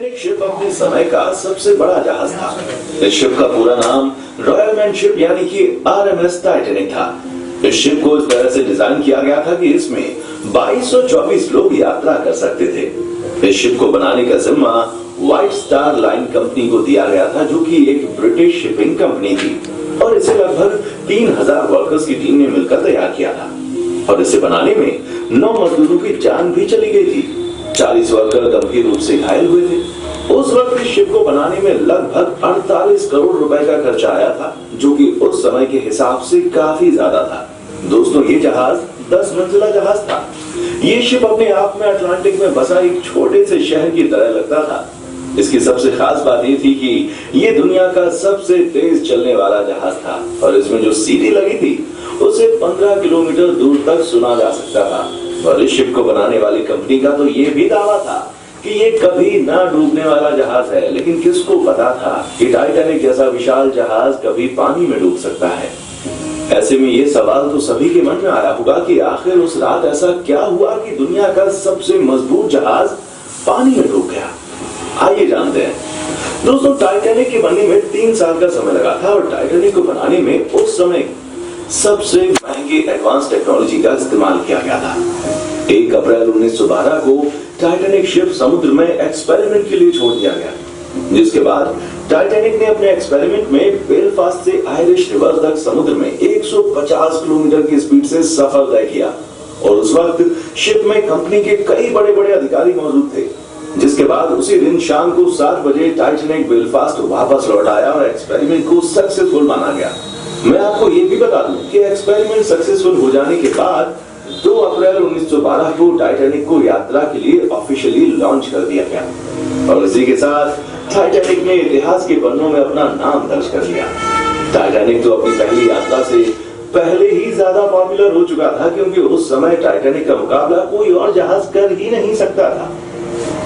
Titanic ship अपने समय का सबसे बड़ा जहाज था। इस शिप का पूरा नाम रॉयल मैन शिप यानी कि RMS टाइटैनिक था। इस शिप को इस तरह से डिजाइन किया गया था कि इसमें 2224 लोग यात्रा कर सकते थे। इस शिप को बनाने का जिम्मा व्हाइट स्टार लाइन कंपनी को दिया गया था, जो कि एक ब्रिटिश शिपिंग कंपनी थी, और इसे लगभग 3000 वर्कर्स की टीम ने मिलकर तैयार किया था। और इसे बनाने में 9 मजदूरों की जान भी चली गई थी। 40 वर्कर गंभीर रूप से घायल हुए थे। उस वक्त इस शिप को बनाने में लगभग 48 करोड़ रुपए का खर्चा आया था, जो कि उस समय के हिसाब से काफी ज्यादा था। दोस्तों, ये जहाज 10 मंजिला जहाज था। ये शिप अपने आप में अटलांटिक में बसा एक छोटे से शहर की तरह लगता था। इसकी सबसे खास बात ये थी कि ये दुनिया का सबसे तेज चलने वाला जहाज था, और इसमें जो सीटी लगी थी उसे 15 किलोमीटर दूर तक सुना जा सकता था। और इस शिप को बनाने वाली कंपनी का तो ये भी दावा था कि ये कभी ना डूबने वाला जहाज है, लेकिन किसको पता था कि टाइटैनिक जैसा विशाल जहाज कभी पानी में डूब सकता है। ऐसे में ये सवाल तो सभी के मन में आया होगा कि आखिर उस रात ऐसा क्या हुआ कि दुनिया का सबसे मजबूत जहाज पानी में डूब गया। आइए जानते हैं। दोस्तों, टाइटैनिक के बनने में 3 साल का समय लगा था, और टाइटैनिक को बनाने में उस समय सबसे महंगी एडवांस टेक्नोलॉजी का इस्तेमाल किया गया था। 1 अप्रैल 1912 को टाइटैनिक शिप समुद्र में एक्सपेरिमेंट के लिए छोड़ दिया गया, जिसके बाद टाइटैनिक ने अपने एक्सपेरिमेंट में बेलफास्ट से आयरिश रिवर तक समुद्र में 150 किलोमीटर की स्पीड से सफर तय किया। और उस वक्त शिप में कंपनी के कई बड़े-बड़े अधिकारी मौजूद थे। जिसके बाद उसी दिन शाम को 7 बजे टाइटैनिक बेलफास्ट वापस लौट आया और एक्सपेरिमेंट को सक्सेसफुल माना गया। मैं आपको ये भी बता दूं कि एक्सपेरिमेंट सक्सेसफुल हो जाने के बाद 2 अप्रैल 1912 को टाइटैनिक को यात्रा के लिए ऑफिशियली लॉन्च कर दिया गया, और इसी के साथ टाइटैनिक ने इतिहास के पन्नों में अपना नाम दर्ज कर लिया। टाइटैनिक तो अपनी पहली यात्रा से पहले ही ज्यादा पॉपुलर हो चुका था, क्योंकि उस समय टाइटैनिक का मुकाबला कोई और जहाज कर ही नहीं सकता था।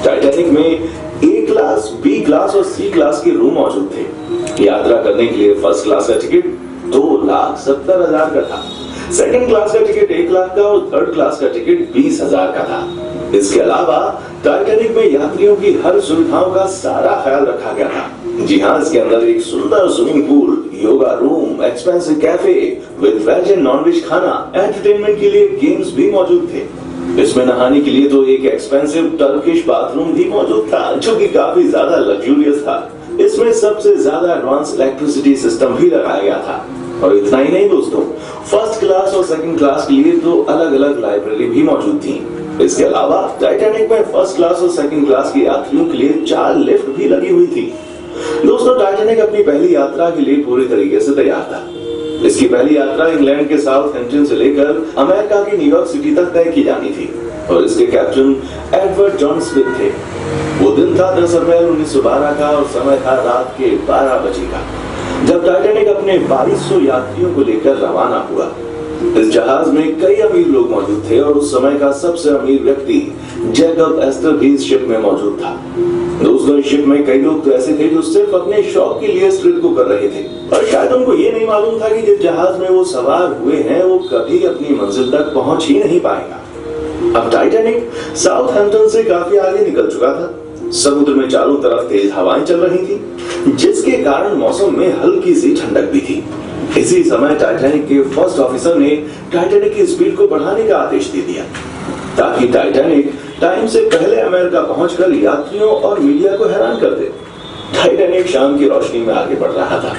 टाइटैनिक में A क्लास, B क्लास और C क्लास के रूम मौजूद थे। यात्रा करने के लिए फर्स्ट क्लास का टिकट 2,70,000 का था। सेकंड क्लास का टिकट 1 लाख का, और थर्ड क्लास का टिकट 20,000 का था। इसके अलावा टाइटैनिक में यात्रियों की हर सुविधाओं का सारा ख्याल रखा गया था। जी हाँ, इसके अंदर एक सुंदर swimming pool, yoga room, expensive cafe with veg and non veg खाना, एंटरटेनमेंट के लिए गेम्स भी मौजूद थे। इसमें नहाने के लिए तो एक एक्सपेंसिव टर्किश बाथरूम भी मौजूद था, जो कि काफी ज्यादा लग्जूरियस था। इसमें सबसे ज्यादा एडवांस इलेक्ट्रिसिटी सिस्टम भी लगाया गया था। और इतना ही नहीं दोस्तों, फर्स्ट क्लास और सेकंड क्लास के लिए तो अलग अलग लाइब्रेरी भी मौजूद थी। इसके अलावा टाइटैनिक में फर्स्ट क्लास और सेकंड क्लास के यात्रियों के लिए 4 लिफ्ट भी लगी हुई थी। दोस्तों, टाइटैनिक अपनी पहली यात्रा के लिए पूरी तरीके से तैयार था। इसकी पहली यात्रा इंग्लैंड के साउथहैम्पटन से लेकर अमेरिका की न्यूयॉर्क सिटी तक तय की जानी थी, और इसके कैप्टन एडवर्ड जॉन स्मिथ थे। वो दिन था 10 अप्रैल 1912 का, और समय था रात के 12 बजे का, जब टाइटैनिक अपने 2200 यात्रियों को लेकर रवाना हुआ। इस जहाज में कई अमीर लोग मौजूद थे, और उस समय का सबसे अमीर व्यक्ति जैकब एस्टर भी इस शिप में मौजूद था। दोस्तों, इस शिप में कई लोग तो ऐसे थे जो सिर्फ अपने शौक के लिए इस ट्रिप को कर रहे थे, और शायद उनको ये नहीं मालूम था कि जिस जहाज में वो सवार हुए हैं वो कभी अपनी मंजिल तक पहुंच ही नहीं पाएगा। अब टाइटैनिक साउथहैम्पटन से काफी आगे निकल चुका था। समुद्र में चारों तरफ तेज हवाएं चल रही थी, जिसके कारण मौसम में हल्की सी ठंडक भी थी। इसी समय टाइटैनिक के फर्स्ट ऑफिसर ने टाइटैनिक की स्पीड को बढ़ाने का आदेश दे दिया, ताकि टाइटैनिक टाइम से पहले अमेरिका पहुंचकर यात्रियों और मीडिया को हैरान कर दे। टाइटैनिक शाम की रोशनी में आगे बढ़ रहा था।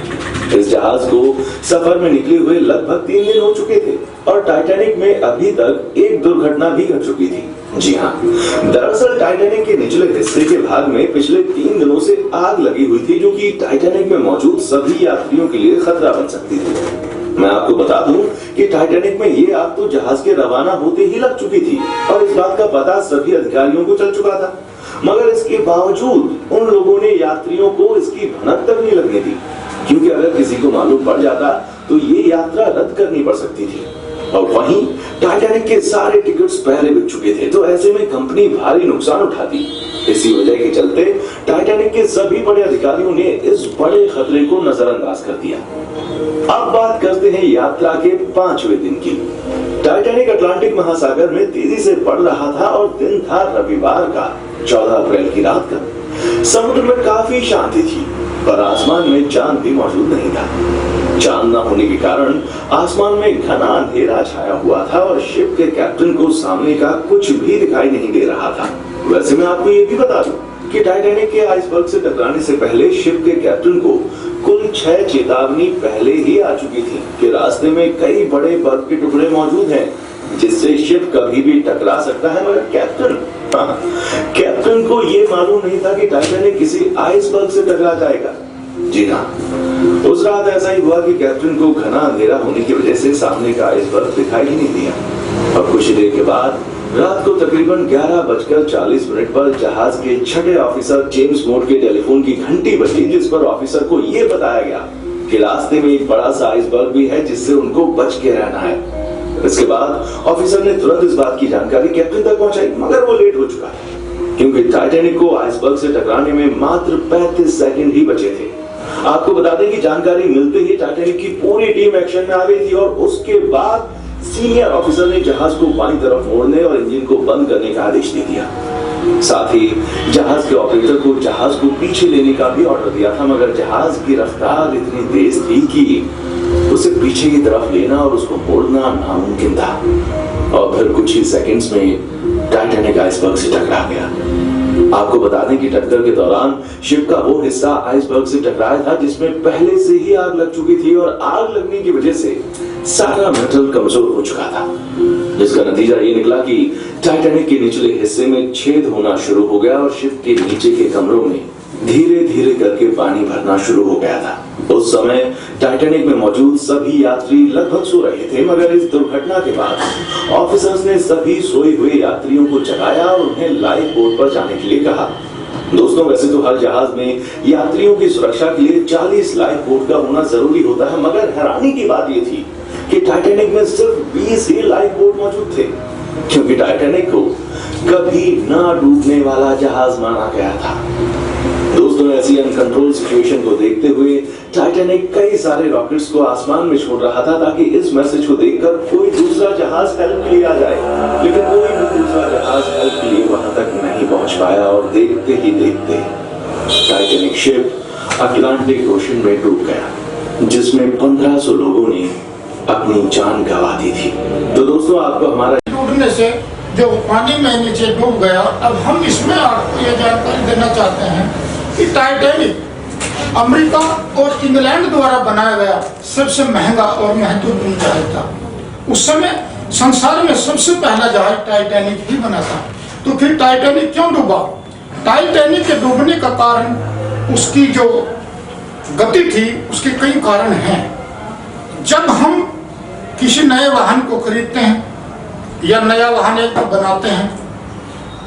इस जहाज को सफर में निकले हुए लगभग 3 दिन हो चुके थे, और टाइटैनिक में अभी तक एक दुर्घटना भी घट चुकी थी। जी हाँ, दरअसल टाइटैनिक के निचले हिस्से के भाग में पिछले 3 दिनों से आग लगी हुई थी, जो कि टाइटैनिक में मौजूद सभी यात्रियों के लिए खतरा बन सकती थी। मैं आपको बता दूं कि टाइटैनिक में ये आग तो जहाज के रवाना होते ही लग चुकी थी, और इस बात का पता सभी अधिकारियों को चल चुका था। मगर इसके बावजूद उन लोगों ने यात्रियों को इसकी भनक तक नहीं लगने दी, क्योंकि अगर किसी को मालूम पड़ जाता तो ये यात्रा रद्द करनी पड़ सकती थी। और वहीं टाइटैनिक के सारे टिकट्स पहले बिक चुके थे, तो ऐसे में कंपनी भारी नुकसान उठाती। इसी वजह के चलते टाइटैनिक के सभी बड़े अधिकारियों ने इस बड़े खतरे को नजरअंदाज कर दिया। अब बात करते हैं यात्रा के 5वें दिन की। टाइटैनिक अटलांटिक महासागर में तेजी से बढ़ रहा था, और दिन था रविवार का 14 अप्रैल की रात का। समुद्र में काफी शांति थी, पर आसमान में चांद भी मौजूद नहीं था। चांद न होने के कारण आसमान में घना अंधेरा छाया हुआ था और शिप के कैप्टन को सामने का कुछ भी दिखाई नहीं दे रहा था। वैसे मैं आपको ये भी बता दूं कि टाइटैनिक के आइसबर्ग से टकराने से पहले शिप के कैप्टन को कुल 6 चेतावनी पहले ही आ चुकी थी कि रास्ते में कई बड़े बर्फ के टुकड़े मौजूद हैं, जिससे शिप कभी भी टकरा सकता है। मगर कैप्टन को ये मालूम नहीं था कि टाइटैनिक किसी आइसबर्ग से टकरा जाएगा। जी हाँ, उस रात ऐसा ही हुआ कि कैप्टन को घना अंधेरा होने की वजह से सामने का आइसबर्ग दिखाई ही नहीं दिया। और कुछ ही देर के बाद रात को तकरीबन 11:40 पर जहाज के छठे ऑफिसर जेम्स मोट के टेलीफोन की घंटी बजी, जिस पर ऑफिसर को यह बताया गया कि रास्ते में एक बड़ा सा आइसबर्ग भी है जिससे उनको बच के रहना है। इसके बाद ऑफिसर ने तुरंत इस बात की जानकारी कैप्टन तक पहुंचाई, मगर वो लेट हो चुका था क्योंकि टाइटैनिक को आइसबर्ग से टकराने में मात्र 35 सेकंड ही बचे थे। आपको बता दें कि जानकारी मिलते ही टाइटैनिक की पूरी टीम एक्शन में आ गई थी और उसके बाद सीनियर ऑफिसर ने जहाज को बाईं तरफ मोड़ने और इंजन को बंद करने का आदेश दे दिया। साथ ही जहाज के ऑपरेटर को जहाज को पीछे लेने का भी ऑर्डर दिया था, मगर जहाज की रफ्तार इतनी तेज थी कि उसे पीछे की तरफ लेना और उसको मोड़ना नामुमकिन था। और फिर कुछ ही सेकंड्स में टाइटैनिक आइसबर्ग से टकरा गया। आपको बता दें कि टक्कर के दौरान शिप का वो हिस्सा आइसबर्ग से टकराया था जिसमें पहले से ही आग लग चुकी थी और आग लगने की वजह से सारा मेटल कमजोर हो चुका था, जिसका नतीजा ये निकला कि टाइटैनिक के निचले हिस्से में छेद होना शुरू हो गया और शिप के नीचे के कमरों में धीरे धीरे करके पानी भरना शुरू हो गया था। उस समय टाइटैनिक में मौजूद सभी यात्री लगभग सो रहे थे, मगर इस दुर्घटना के बाद ऑफिसर्स ने सभी सोए हुए यात्रियों को जगाया और उन्हें लाइफ बोट पर जाने के लिए कहा। दोस्तों, वैसे तो हर जहाज में यात्रियों की सुरक्षा के लिए 40 लाइफ बोट का होना जरूरी होता है, मगर हैरानी की बात यह थी कि टाइटैनिक में सिर्फ 20 ही लाइफ बोट मौजूद थे, क्योंकि टाइटैनिक को कभी ना डूबने वाला जहाज माना गया था। दोस्तों, ऐसी अनकंट्रोल सिचुएशन को देखते हुए टाइटैनिक कई सारे रॉकेट्स को आसमान में छोड़ रहा था ताकि इस मैसेज को देखकर कोई दूसरा जहाज हेल्प के लिए आ जाए, लेकिन कोई भी दूसरा जहाज हेल्प के लिए वहां तक नहीं पहुंच पाया और देखते ही देखते टाइटैनिक शिप अटलांटिक ओशन में डूब गया, जिसमें 1500 लोगों ने अपनी जान गंवा दी थी। तो दोस्तों, आपको हमारा डूबने से जो पानी में नीचे डूब गया, अब हम इसमें आपको ये जानकारी देना चाहते हैं कि टाइटैनिक अमेरिका और इंग्लैंड द्वारा बनाया गया सबसे महंगा और महत्वपूर्ण जहाज था। उस समय संसार में सबसे पहला जहाज टाइटैनिक ही बना था। तो फिर टाइटैनिक क्यों डूबा? टाइटैनिक के डूबने का कारण उसकी जो गति थी, उसके कई कारण हैं। जब हम किसी नए वाहन को खरीदते हैं या नया वाहन एक बनाते हैं,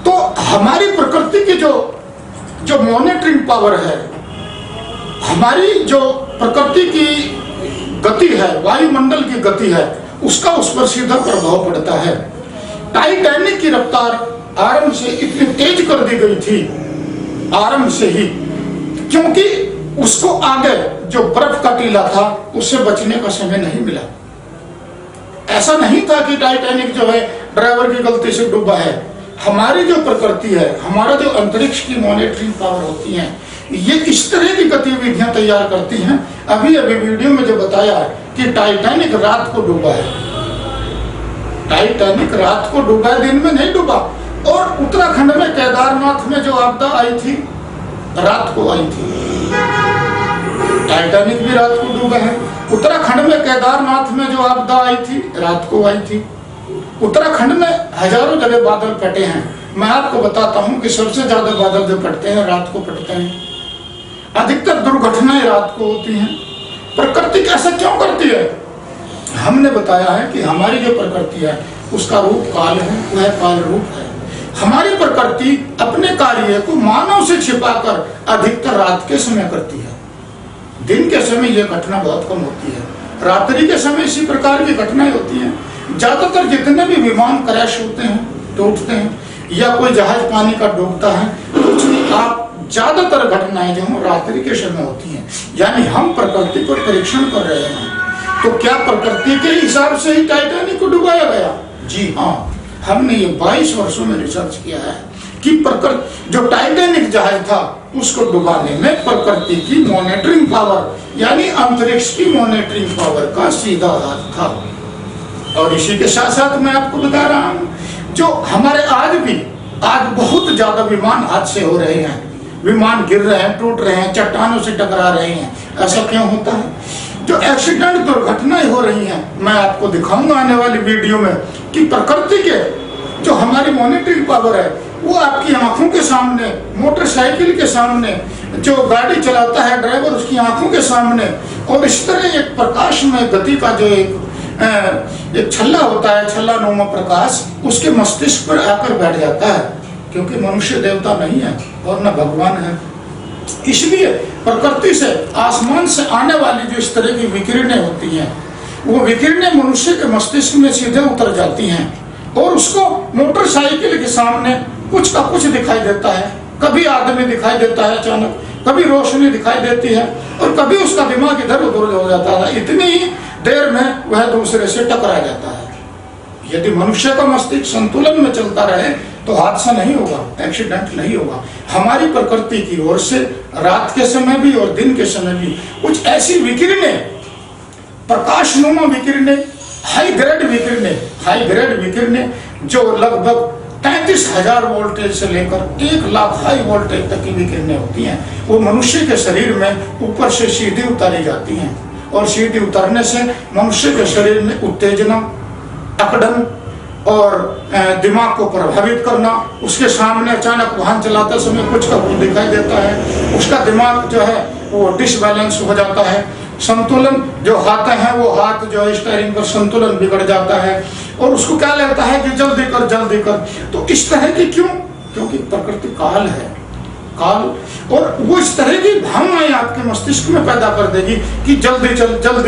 तो हमारी प्रकृति की जो मॉनिटरिंग पावर है, हमारी जो प्रकृति की गति है, वायुमंडल की गति है, उसका उस पर सीधा प्रभाव पड़ता है। टाइटैनिक की रफ्तार आरंभ से इतनी तेज कर दी गई थी, आरंभ से ही, क्योंकि उसको आगे जो बर्फ का टीला था उससे बचने का समय नहीं मिला। ऐसा नहीं था कि टाइटैनिक जो है ड्राइवर की गलती से डूबा है। हमारी जो प्रकृति है, हमारा जो अंतरिक्ष की मॉनिटरिंग पावर होती है, ये इस तरह की गतिविधियां तैयार करती हैं। अभी वीडियो में जो बताया कि टाइटैनिक रात को डूबा है, टाइटैनिक रात को डूबा है, दिन में नहीं डूबा। और उत्तराखंड में केदारनाथ में जो आपदा आई थी, रात को आई थी। टाइटैनिक भी रात को डूबा है। उत्तराखंड में केदारनाथ में जो आपदा आई थी, रात को आई थी। उत्तराखंड में हजारों जगह बादल फटे हैं। मैं आपको बताता हूं कि सबसे ज्यादा बादल जो फटते हैं रात को फटते हैं। अधिकतर दुर्घटनाएं रात को होती हैं। प्रकृति ऐसा क्यों करती है? हमने बताया है कि हमारी जो प्रकृति है उसका रूप काल है, वह काल रूप है। हमारी प्रकृति अपने कार्य को मानव से छिपाकर अधिकतर रात के समय करती है। दिन के समय यह घटना बहुत कम होती है। रात्रि के समय इसी प्रकार की घटनाएं होती हैं। ज्यादातर जितने भी विमान क्रैश होते हैं, टूटते हैं, या कोई जहाज पानी का डूबता है, कुछ भी आप ज्यादातर घटनाएं जो रात्रि के समय होती हैं। यानी हम प्रकृति पर परीक्षण कर रहे हैं। तो क्या प्रकृति के हिसाब से ही टाइटैनिक को डुबाया गया? जी हाँ, हमने ये 22 वर्षों में रिसर्च किया है कि प्रकृति जो टाइटैनिक जहाज था उसको डुबाने में प्रकृति की मॉनिटरिंग पावर यानी अंतरिक्ष की मॉनिटरिंग पावर का सीधा हाथ था। और इसी के साथ साथ मैं आपको बता रहा हूँ, जो हमारे आज बहुत ज्यादा विमान हादसे हो रहे हैं, विमान गिर रहे हैं, टूट रहे हैं, चट्टानों से टकरा रहे हैं। ऐसा क्यों होता है? जो एक्सीडेंट दुर्घटनाएं हो रही हैं, मैं आपको दिखाऊंगा आने वाली वीडियो में कि प्रकृति के जो हमारी मॉनिटरिंग पावर है वो आपकी आंखों के सामने, मोटरसाइकिल के सामने, जो गाड़ी चलाता है ड्राइवर उसकी आंखों के सामने, और इस तरह एक प्रकाशमय गति का जो एक छल्ला होता है, छल्ला नुमा प्रकाश, उसके मस्तिष्क पर आकर बैठ जाता है। क्योंकि मनुष्य देवता नहीं है और न भगवान है, इसलिए प्रकृति से, आसमान से आने वाली जो इस तरह की विकिरणें होती हैं, वो विकिरणें मनुष्य के मस्तिष्क में सीधे उतर जाती हैं और उसको मोटरसाइकिल के सामने कुछ का कुछ दिखाई देता है। कभी आदमी दिखाई देता है अचानक, कभी रोशनी दिखाई देती है, और कभी उसका दिमाग इधर उधर हो जाता है। इतनी ही देर में वह दूसरे से टकरा जाता है। यदि मनुष्य का मस्तिष्क संतुलन में चलता रहे तो हादसा नहीं होगा, एक्सीडेंट नहीं होगा। हमारी प्रकृति की ओर से रात के समय भी और दिन के समय भी कुछ ऐसी विकिरणें, प्रकाशनुमा विकिरणें, हाई ग्रेड विकिरणें जो लगभग 33,000 वोल्टेज से लेकर 1,00,000 हाई वोल्टेज तक की विकिरणें होती हैं, वो मनुष्य के शरीर में ऊपर से सीधी उतारी जाती हैं, और सीधी उतरने से मनुष्य के शरीर में उत्तेजना, अकड़न और दिमाग को प्रभावित करना, उसके सामने अचानक वाहन चलाते समय कुछ का कुछ दिखाई देता है, उसका दिमाग जो है वो डिसबैलेंस हो जाता है, संतुलन जो हाथ है वो हाथ जो है स्टीयरिंग पर संतुलन बिगड़ जाता है, और उसको क्या लगता है कि जल्दी कर। तो इस तरह की क्यों? क्योंकि प्रकृति काल है, काल, और वो इस तरह की भावनाएं आपके मस्तिष्क में पैदा कर देगी कि जल्दी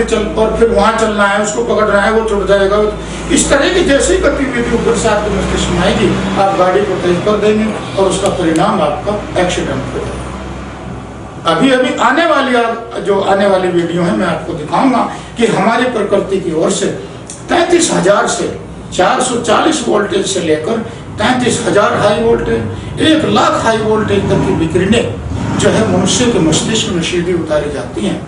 चल, और फिर वहां चलना है, उसको पकड़ना है, वो छूट जाएगा। इस तरह की जैसी गतिविधि ऊपर से आपके मस्तिष्क में आएगी, आप गाड़ी को तेज कर देंगे और उसका परिणाम आपका एक्सीडेंट हो जाएगा। अभी आने वाली वीडियो है, मैं आपको दिखाऊंगा कि हमारी प्रकृति की ओर से 33,000 से 440 वोल्टेज से लेकर 33,000 हाई वोल्टेज, 1,00,000 हाई वोल्टेज तक की विकिरणें जो है मनुष्य के मस्तिष्क में सीधी उतारी जाती हैं।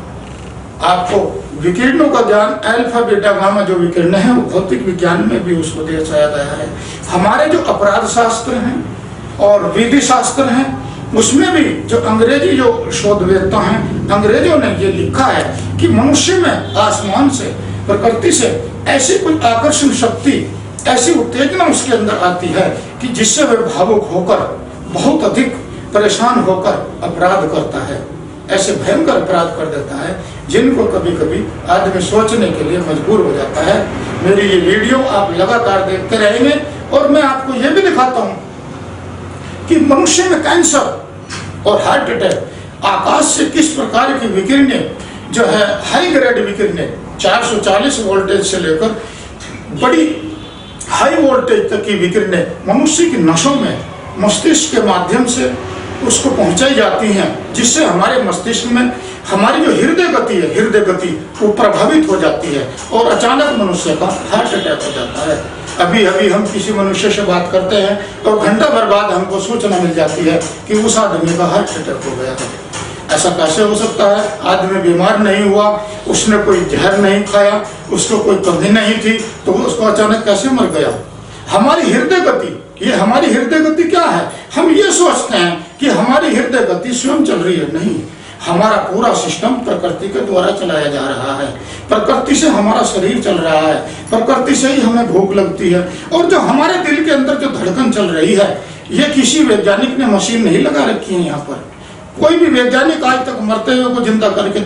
आपको विकिरणों का ज्ञान, अल्फा बीटा गामा जो विकिरणें हैं, वो भौतिक विज्ञान में भी उसको दर्शाया गया है। हमारे जो अपराध शास्त्र हैं और विधि शास्त्र हैं, उसमें भी जो अंग्रेजी जो शोधवेत्ता हैं, अंग्रेजों ने ये लिखा है कि मनुष्य में आसमान से, प्रकृति से ऐसी कोई आकर्षण शक्ति, ऐसी उत्तेजना उसके अंदर आती है कि जिससे वह भावुक होकर, बहुत अधिक परेशान होकर अपराध करता है, ऐसे भयंकर अपराध कर देता है जिनको कभी कभी आदमी सोचने के लिए मजबूर हो जाता है। मेरी ये वीडियो आप लगातार देखते रहेंगे, और मैं आपको ये भी दिखाता हूँ कि मनुष्य में कैंसर और हार्ट अटैक आकाश से किस प्रकार की विकिरणें जो है, हाई ग्रेड विकिरणें 440 वोल्टेज से लेकर बड़ी हाई वोल्टेज तक की विकिरणें मनुष्य की नसों में, मस्तिष्क के माध्यम से उसको पहुंचाई जाती हैं, जिससे हमारे मस्तिष्क में हमारी जो हृदय गति वो प्रभावित हो जाती है, और अचानक मनुष्य का हार्ट अटैक हो जाता है। अभी हम किसी मनुष्य से बात करते हैं और घंटा भर बाद हमको सूचना मिल जाती है कि उस आदमी का हार्ट अटैक हो गया है। ऐसा कैसे हो सकता है? आदमी बीमार नहीं हुआ, उसने कोई जहर नहीं खाया, उसको कोई कमी नहीं थी, तो उसको अचानक कैसे मर गया? हमारी हृदय गति क्या है? हम ये सोचते हैं कि हमारी हृदय गति स्वयं चल रही है, नहीं, हमारा पूरा सिस्टम प्रकृति के द्वारा चलाया जा रहा है। प्रकृति से हमारा शरीर चल रहा है, प्रकृति से ही हमें भूख लगती है, और जो हमारे दिल के अंदर जो धड़कन चल रही है, ये किसी वैज्ञानिक ने मशीन नहीं लगा रखी है। यहाँ पर कोई भी वैज्ञानिक आज तक मरते हुए को जिंदा करके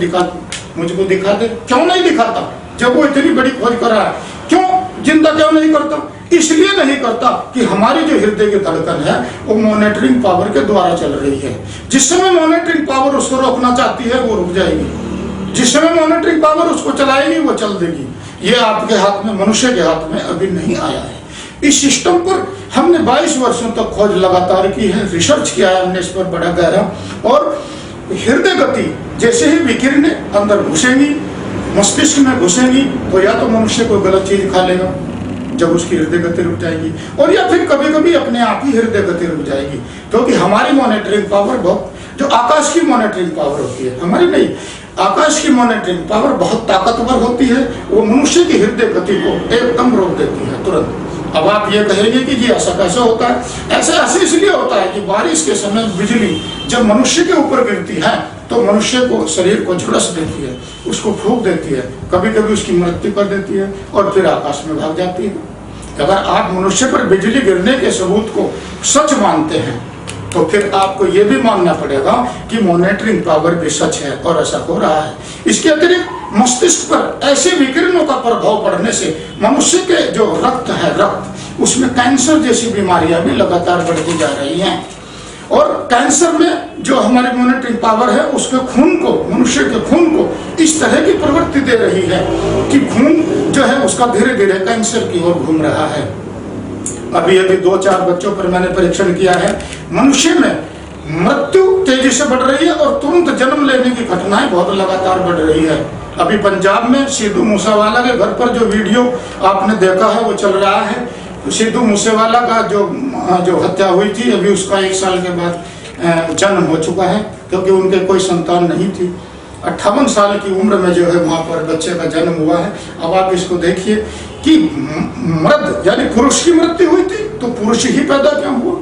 मुझको दिखा दे, क्यों नहीं दिखाता? जब वो इतनी बड़ी खोज कर रहा है, क्यों जिंदा क्यों नहीं करता? इसलिए नहीं करता कि हमारी जो हृदय की धड़कन है वो मॉनिटरिंग पावर के द्वारा चल रही है। जिस समय मॉनिटरिंग पावर उसको रोकना चाहती है वो रुक जाएगी, जिस समय मॉनिटरिंग पावर उसको चलाएगी वो चल देगी। ये आपके हाथ में, मनुष्य के हाथ में अभी नहीं आया है। इस सिस्टम पर हमने 22 वर्षों तक खोज लगातार की है, रिसर्च किया है हमने इस पर बड़ा गहरा, और हृदय गति जैसे ही विकिरणें अंदर घुसेंगी, मस्तिष्क में घुसेंगी, तो या तो मनुष्य कोई गलत चीज खा लेगा जब उसकी हृदय गति रुक जाएगी, और या फिर कभी कभी अपने आप ही हृदय गति रुक जाएगी, क्योंकि हमारी मॉनिटरिंग पावर बहुत जो आकाश की मॉनिटरिंग पावर होती है, हमारी नहीं, आकाश की मॉनिटरिंग पावर बहुत ताकतवर होती है। वो मनुष्य की हृदय गति को एकदम रोक देती है तुरंत। अब आप ये कहेंगे कि जी ऐसा कैसे होता है? ऐसे इसलिए होता है कि बारिश के समय बिजली जब मनुष्य के ऊपर गिरती है तो मनुष्य को, शरीर को झुलस देती है, उसको फूंक देती है, कभी कभी उसकी मृत्यु कर देती है और फिर आकाश में भाग जाती है। अगर आप मनुष्य पर बिजली गिरने के सबूत को सच मानते हैं तो फिर आपको यह भी मानना पड़ेगा कि मॉनिटरिंग पावर भी सच है और ऐसा हो रहा है। इसके अतिरिक्त मस्तिष्क पर ऐसे विकिरणों का प्रभाव पड़ने से मनुष्य के जो रक्त है, रक्त उसमें कैंसर जैसी बीमारियां भी लगातार बढ़ती जा रही हैं। और कैंसर में जो हमारी मॉनिटरिंग पावर है उसके खून को, मनुष्य के खून को इस तरह की प्रवृत्ति दे रही है कि खून जो है उसका धीरे धीरे कैंसर की ओर घूम रहा है। अभी 2-4 बच्चों पर मैंने परीक्षण किया है, मनुष्य में मृत्यु तेजी से बढ़ रही है और तुरंत जन्म लेने की घटनाएं बहुत लगातार बढ़ रही है। अभी पंजाब में सिद्धू मूसेवाला के घर पर जो वीडियो आपने देखा है वो चल रहा है। सिद्धू मूसेवाला का जो हत्या हुई थी, अभी उसका 1 साल के बाद जन्म हो चुका है क्योंकि उनके कोई संतान नहीं थी। 58 साल की उम्र में जो है वहां पर बच्चे का जन्म हुआ है। अब आप इसको देखिए कि मर्द यानी पुरुष की मृत्यु हुई थी तो पुरुष ही पैदा क्यों हुआ?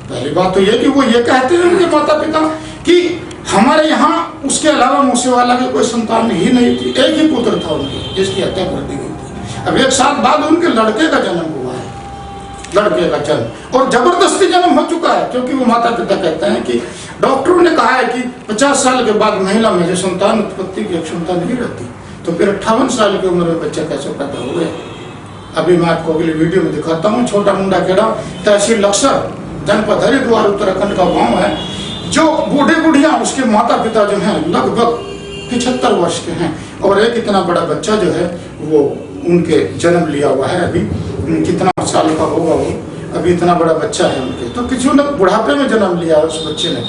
पहली बात तो ये कि वो ये कहते हैं उनके माता पिता कि हमारे यहाँ उसके अलावा मूसेवाला की कोई संतान ही नहीं थी, एक ही पुत्र था उनके जिसकी हत्या कर दी गई थी। अब 1 साल बाद उनके लड़के का जन्म हुआ है, लड़के का जन्म, और जबरदस्ती जन्म हो चुका है क्योंकि वो माता पिता कहते हैं कि डॉक्टरों ने कहा है कि 50 साल के बाद महिला में जो संतान उत्पत्ति की क्षमता नहीं रहती, तो फिर 58 साल की उम्र में बच्चा कैसे पैदा हुए? अभी मैं आपको अगली वीडियो में दिखाता हूँ। छोटा मुंडा खेड़ा, तहसील लक्सर, जनपद हरिद्वार, उत्तराखंड का गाँव है। जो बूढ़े बुढ़िया उसके माता पिता जो हैं लगभग 75 वर्ष के हैं और एक इतना बड़ा बच्चा जो है वो उनके जन्म लिया हुआ है। अभी कितना साल का होगा वो, अभी इतना बड़ा बच्चा है उनके, तो किसी ने बुढ़ापे में जन्म लिया उस बच्चे ने।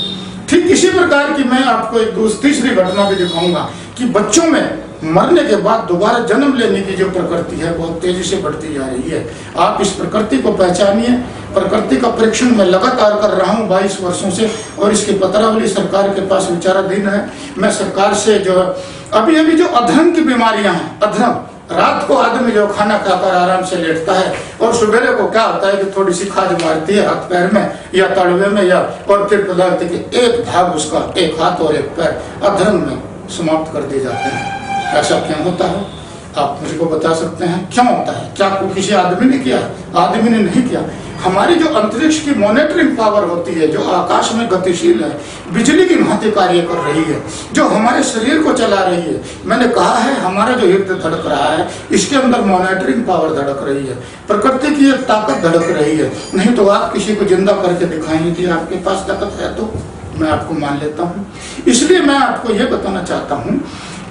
ठीक इसी प्रकार की मैं आपको एक तीसरी घटना भी दिखाऊंगा कि बच्चों में मरने के बाद दोबारा जन्म लेने की जो प्रकृति है बहुत तेजी से बढ़ती जा रही है। आप इस प्रकृति को पहचानिए। प्रकृति का परीक्षण मैं लगातार कर रहा हूँ 22 वर्षों से और इसकी पत्रावली सरकार के पास विचाराधीन है। मैं सरकार से जो अभी जो अधर्म की बीमारियां हैं, अधर्म, रात को आदमी जो खाना खाकर आराम से लेटता है और सवेरे को क्या होता है कि थोड़ी सी खाज मारती है हाथ पैर में या तड़वे में या, और फिर पदार्थ के एक भाग उसका, एक हाथ और एक पैर अधर्म में समाप्त कर दिए जाते हैं। ऐसा क्यों होता है? आप मुझको बता सकते हैं क्यों होता है? क्या किसी आदमी ने किया? आदमी ने नहीं किया। हमारी जो अंतरिक्ष की मॉनिटरिंग पावर होती है, जो आकाश में गतिशील है, बिजली की भांति कार्य कर रही है, जो हमारे शरीर को चला रही है। मैंने कहा है हमारा जो हृदय धड़क रहा है इसके अंदर मॉनिटरिंग पावर धड़क रही है, प्रकृति की एक ताकत धड़क रही है। नहीं तो आप किसी को जिंदा करके दिखाएंगे कि आपके पास ताकत है तो मैं आपको मान लेता हूँ। इसलिए मैं आपको ये बताना चाहता हूँ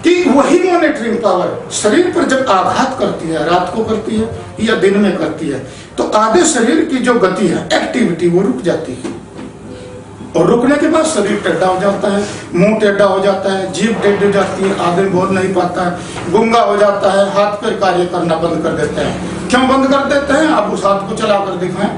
कि वही मॉनिटरिंग पावर शरीर पर जब आघात करती है, रात को करती है या दिन में करती है, तो आधे शरीर की जो गति है, एक्टिविटी, वो रुक जाती है और रुकने के बाद शरीर टेढ़ा हो जाता है, मुंह टेढ़ा हो जाता है, जीभ टेढ़ी हो जाती है, आदमी बोल नहीं पाता है, गुंगा हो जाता है, हाथ पैर कार्य करना बंद कर देते हैं। क्यों बंद कर देते हैं? आप उस हाथ को चला कर दिखाएं,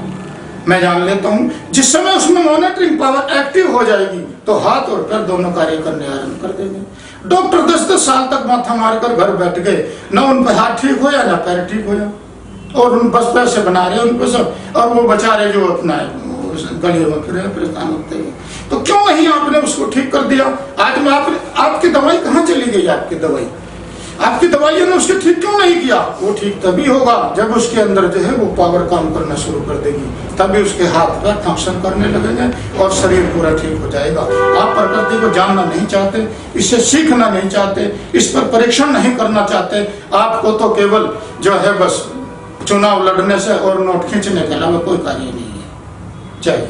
मैं जान लेता हूं। जिस समय उसमें मॉनिटरिंग पावर एक्टिव हो जाएगी तो हाथ और पैर दोनों कार्य करने आरंभ कर देंगे। डॉक्टर 10-10 साल तक माथा मारकर घर बैठ गए, न उन पर हाथ ठीक होया ना पैर ठीक होया, और उन बस पैसे बना रहे उनको सब, और वो बेचारे जो अपना गलियों में फिर परेशान होते हैं। तो क्यों नहीं आपने उसको ठीक कर दिया? आज में आपकी दवाई कहाँ चली गई? आपकी दवाइयों ने उसके ठीक क्यों नहीं किया? वो ठीक तभी होगा जब उसके अंदर जो है वो पावर काम करना शुरू कर देगी, तभी उसके हाथ पैर फंक्शन करने लगेंगे और शरीर पूरा ठीक हो जाएगा। आप प्रकृति को जानना नहीं चाहते, इससे सीखना नहीं चाहते, इस पर परीक्षण नहीं करना चाहते। आपको तो केवल जो है बस चुनाव लड़ने से और नोट खींचने के अलावा कोई कार्य नहीं है। जय